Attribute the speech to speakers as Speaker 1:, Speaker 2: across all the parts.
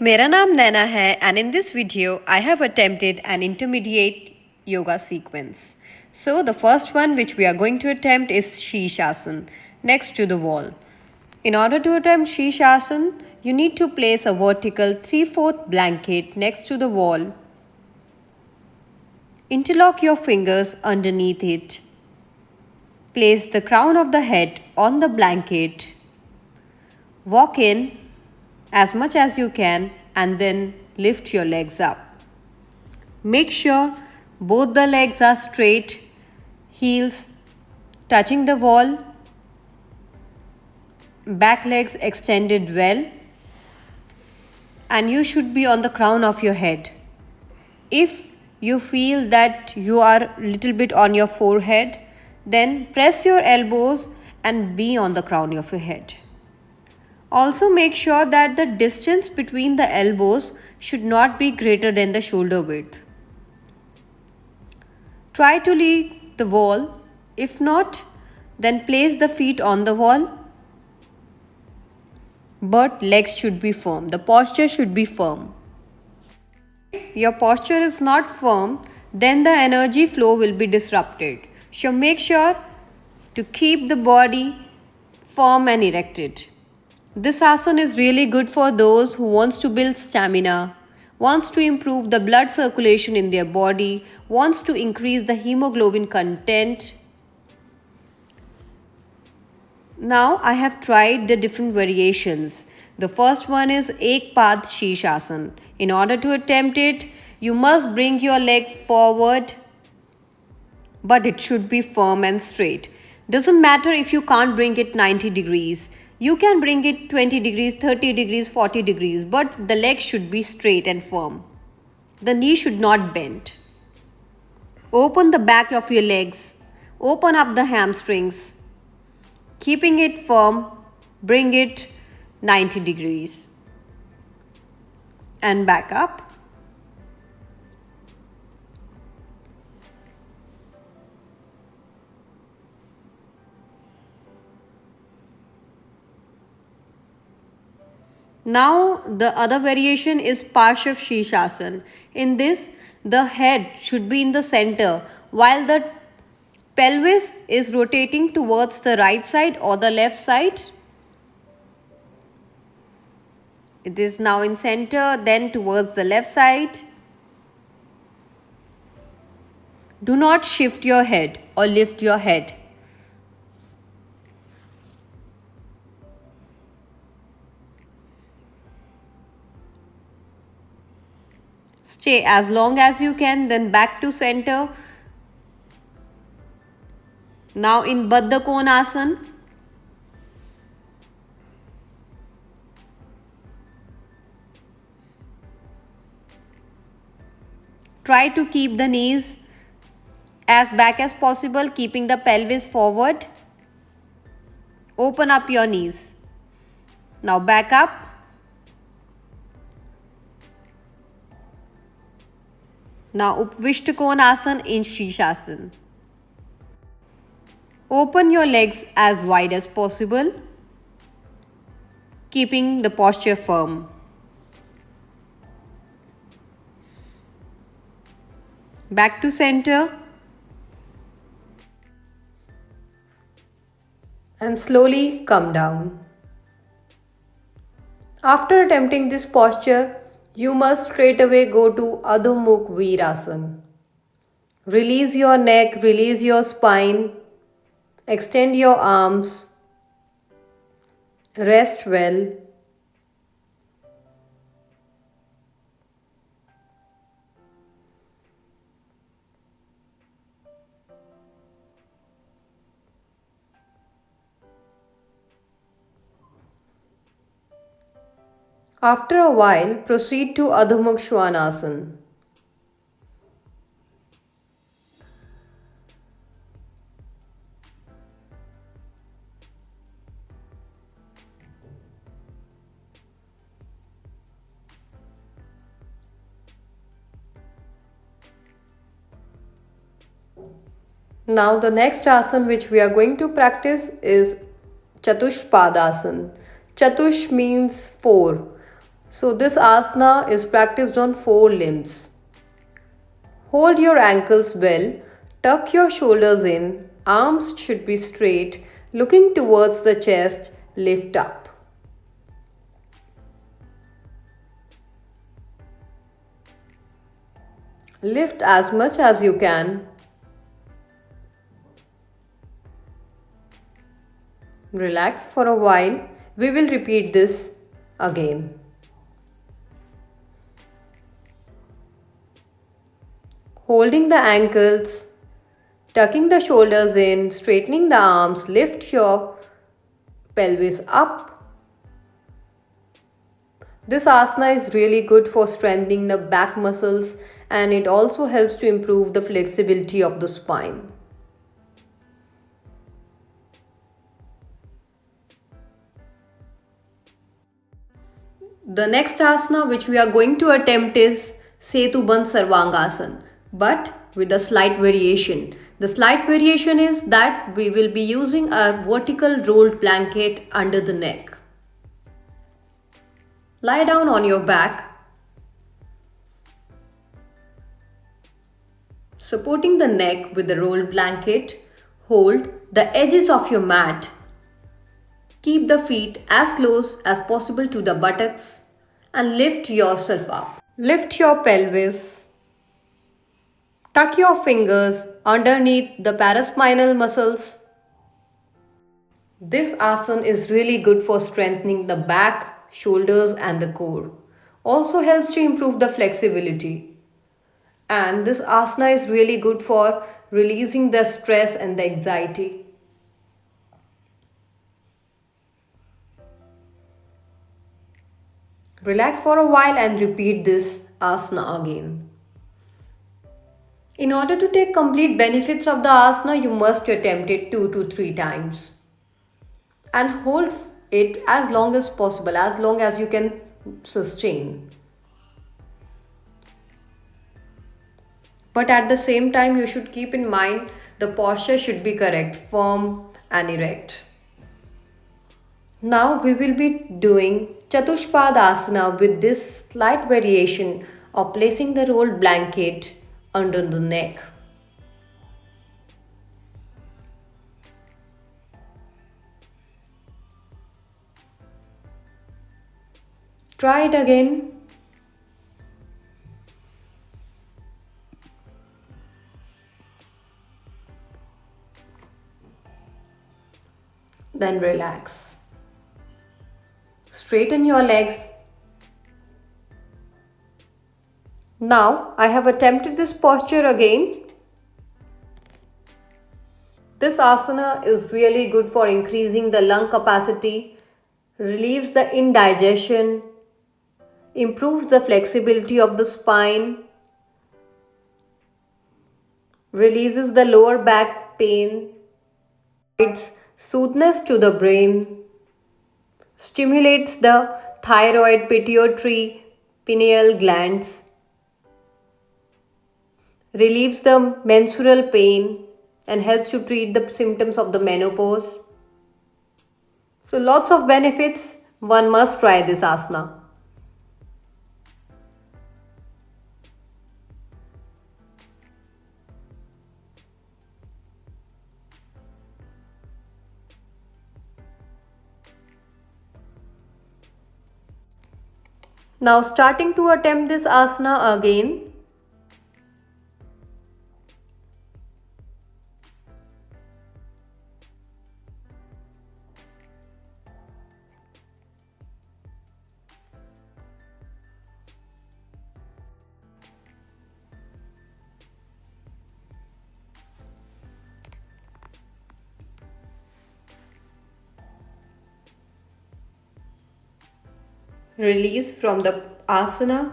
Speaker 1: मेरा नाम नैना है and in this video I have attempted an intermediate yoga sequence. So the first one which we are going to attempt is Sirsasana, next to the wall. In order to attempt Sirsasana, you need to place a vertical 3/4 blanket next to the wall. Interlock your fingers underneath it. Place the crown of the head on the blanket. Walk in as much as you can and then lift your legs up. Make sure both the legs are straight, heels touching the wall, back legs extended well, and you should be on the crown of your head. If you feel that you are a little bit on your forehead, then press your elbows and be on the crown of your head. Also make sure that the distance between the elbows should not be greater than the shoulder width. Try to leave the wall. If not, then place the feet on the wall. But legs should be firm. The posture should be firm. If your posture is not firm, then the energy flow will be disrupted. So make sure to keep the body firm and erected. This asana is really good for those who wants to build stamina, wants to improve the blood circulation in their body, wants to increase the hemoglobin content. Now I have tried the different variations. The first one is Pad Sirsasna. In order to attempt it, you must bring your leg forward, but it should be firm and straight. Doesn't matter if you can't bring it 90 degrees. You can bring it 20 degrees, 30 degrees, 40 degrees, but the leg should be straight and firm. The knee should not bend. Open the back of your legs. Open up the hamstrings. Keeping it firm, bring it 90 degrees. And back up. Now the other variation is Parshav Sirsasana. In this, the head should be in the center while the pelvis is rotating towards the right side or the left side. It is now in center, then towards the left side. Do not shift your head or lift your head. Stay as long as you can, then back to center. Now in Badhakonasana. Try to keep the knees as back as possible, keeping the pelvis forward. Open up your knees. Now back up. Now Upavisthakonasana in Sirsasana. Open your legs as wide as possible, keeping the posture firm. Back to center. And slowly come down. After attempting this posture, you must straight away go to Urdhva Dhanurasana. Release your neck, release your spine, extend your arms, rest well. After a while, proceed to Badhakonasana. Now the next asana which we are going to practice is Chatushpadasana. Chatush means 4. So this asana is practiced on 4 limbs. Hold your ankles well, tuck your shoulders in, arms should be straight, looking towards the chest, lift up. Lift as much as you can. Relax for a while. We will repeat this again. Holding the ankles, tucking the shoulders in, straightening the arms, lift your pelvis up. This asana is really good for strengthening the back muscles, and it also helps to improve the flexibility of the spine. The next asana which we are going to attempt is Setubandh Sarvangasana, but with a slight variation. The slight variation is that we will be using a vertical rolled blanket under the neck. Lie down on your back, supporting the neck with the rolled blanket. Hold the edges of your mat. Keep the feet as close as possible to the buttocks and lift yourself up. Lift your pelvis. Tuck your fingers underneath the paraspinal muscles. This asana is really good for strengthening the back, shoulders and the core. Also helps to improve the flexibility. And this asana is really good for releasing the stress and the anxiety. Relax for a while and repeat this asana again. In order to take complete benefits of the asana, you must attempt it 2 to 3 times. And hold it as long as possible, as long as you can sustain. But at the same time, you should keep in mind the posture should be correct, firm and erect. Now we will be doing Chatushpadasana with this slight variation of placing the rolled blanket under the neck. Try it again. Then relax. Straighten your legs. Now I have attempted this posture again. This asana is really good for increasing the lung capacity, relieves the indigestion, improves the flexibility of the spine, releases the lower back pain, provides soothness to the brain, stimulates the thyroid, pituitary, pineal glands, relieves the menstrual pain and helps to treat the symptoms of the menopause. So lots of benefits. One must try this asana. Now starting to attempt this asana again. Release from the asana.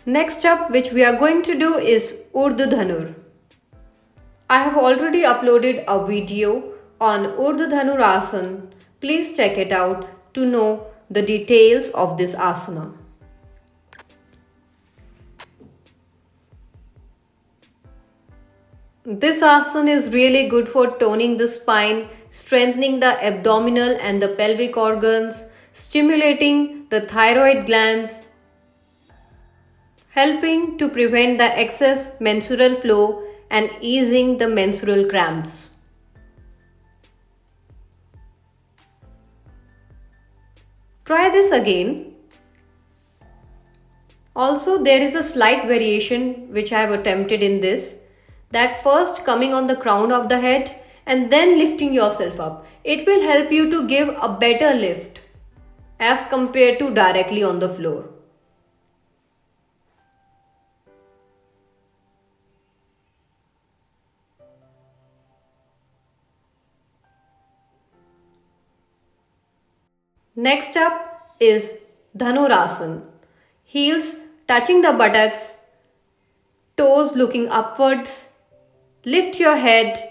Speaker 1: Next up, which we are going to do is Urdhva Dhanur. I have already uploaded a video on Urdhva Dhanurasana. Please check it out to know the details of this asana. This asana is really good for toning the spine, strengthening the abdominal and the pelvic organs, stimulating the thyroid glands, helping to prevent the excess menstrual flow and easing the menstrual cramps. Try this again. Also, there is a slight variation which I have attempted in this, that first coming on the crown of the head and then lifting yourself up. It will help you to give a better lift as compared to directly on the floor. Next up is Dhanurasana. Heels touching the buttocks, toes looking upwards. Lift your head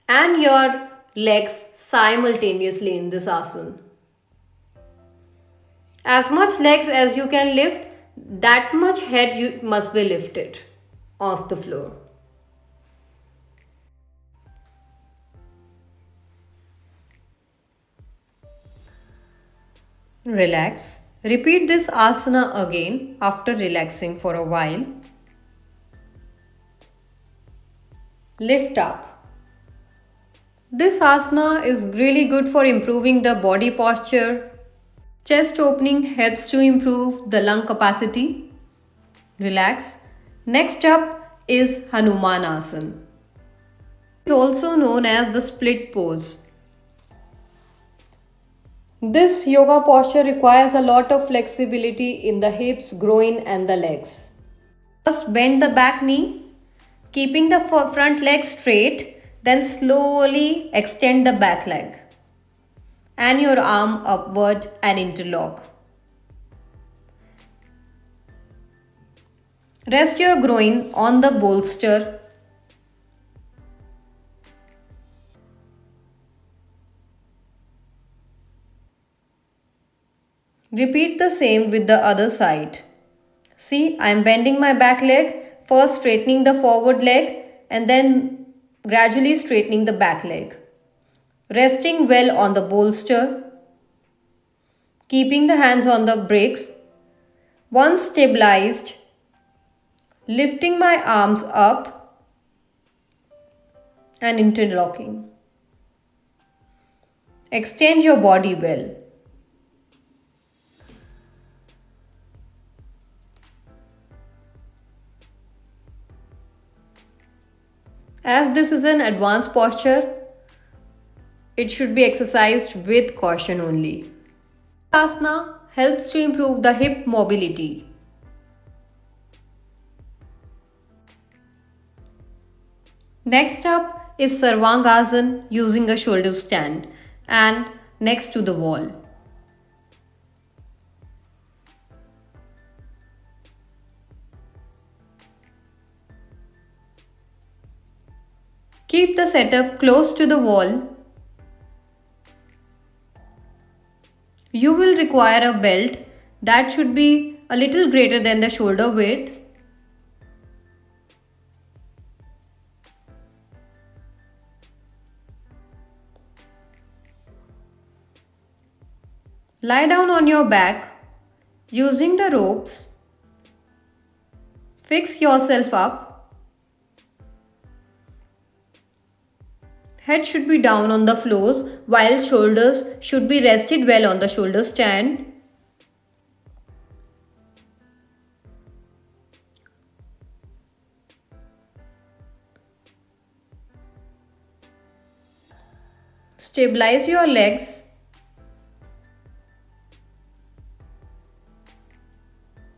Speaker 1: and your legs simultaneously in this asana. As much legs as you can lift, that much head you must be lifted off the floor. Relax. Repeat this asana again after relaxing for a while. Lift up. This asana is really good for improving the body posture. Chest opening helps to improve the lung capacity. Relax. Next up is Hanumanasana. It is also known as the split pose. This yoga posture requires a lot of flexibility in the hips, groin and the legs. First bend the back knee, keeping the front leg straight, then slowly extend the back leg and your arm upward and interlock. Rest your groin on the bolster. Repeat the same with the other side. See, I am bending my back leg, first straightening the forward leg and then gradually straightening the back leg. Resting well on the bolster, keeping the hands on the bricks. Once stabilized, lifting my arms up and interlocking. Extend your body well. As this is an advanced posture, it should be exercised with caution only. Asana helps to improve the hip mobility. Next up is Sarvangasana using a shoulder stand and next to the wall. Keep the setup close to the wall. You will require a belt that should be a little greater than the shoulder width. Lie down on your back using the ropes. Fix yourself up. Head should be down on the floors while shoulders should be rested well on the shoulder stand. Stabilize your legs.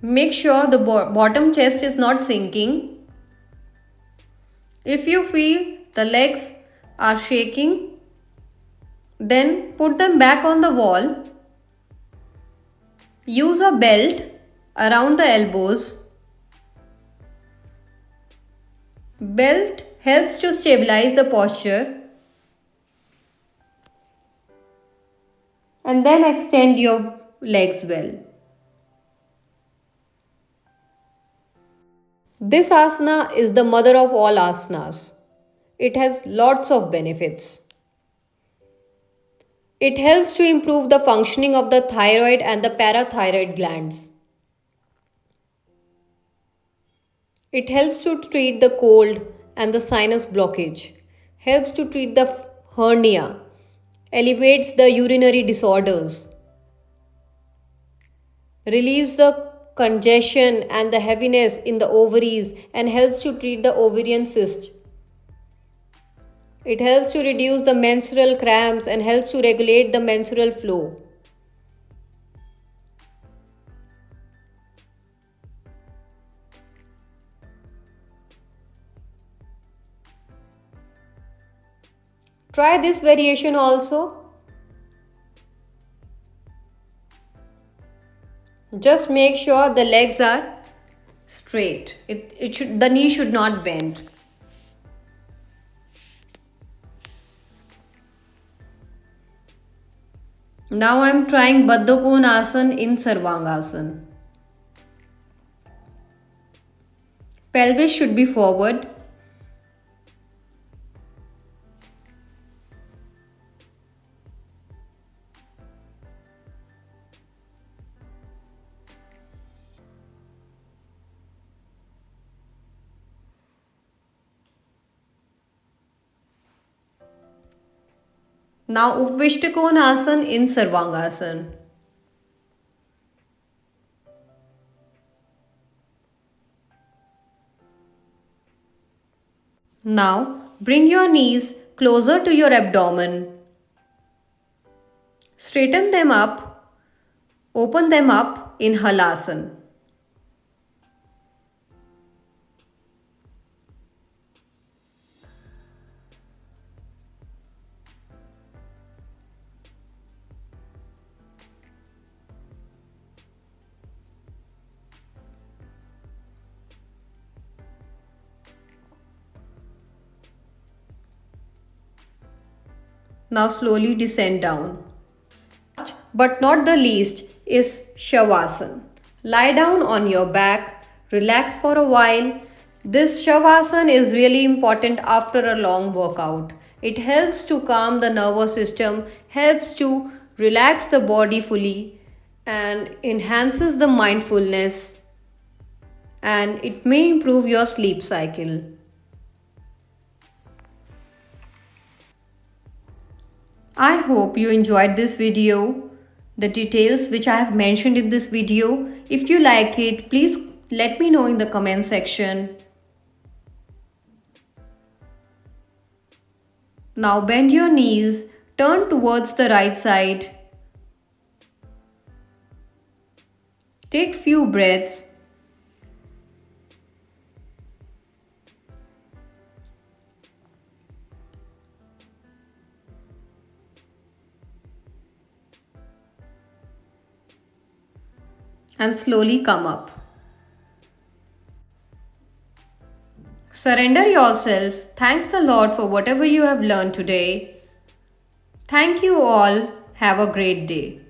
Speaker 1: Make sure the bottom chest is not sinking. If you feel the legs are shaking, then put them back on the wall. Use a belt around the elbows. Belt helps to stabilize the posture. And then extend your legs well. This asana is the mother of all asanas. It has lots of benefits. It helps to improve the functioning of the thyroid and the parathyroid glands. It helps to treat the cold and the sinus blockage, helps to treat the hernia, alleviates the urinary disorders, relieves the congestion and the heaviness in the ovaries and helps to treat the ovarian cyst. It helps to reduce the menstrual cramps and helps to regulate the menstrual flow. Try this variation also. Just make sure the legs are straight. The knee should not bend. Now I am trying Badhakonasana in Sarvangasana. Pelvis should be forward. Now Upavisthakonasana in Sarvangasana. Now bring your knees closer to your abdomen. Straighten them up. Open them up in Halasana. Now slowly descend down. Last but not the least is Savasana. Lie down on your back, relax for a while. This Savasana is really important after a long workout. It helps to calm the nervous system, helps to relax the body fully and enhances the mindfulness, and it may improve your sleep cycle. I hope you enjoyed this video, the details which I have mentioned in this video. If you like it, please let me know in the comment section. Now bend your knees, turn towards the right side. Take few breaths. And slowly come up. Surrender yourself. Thanks a lot for whatever you have learned today. Thank you all. Have a great day.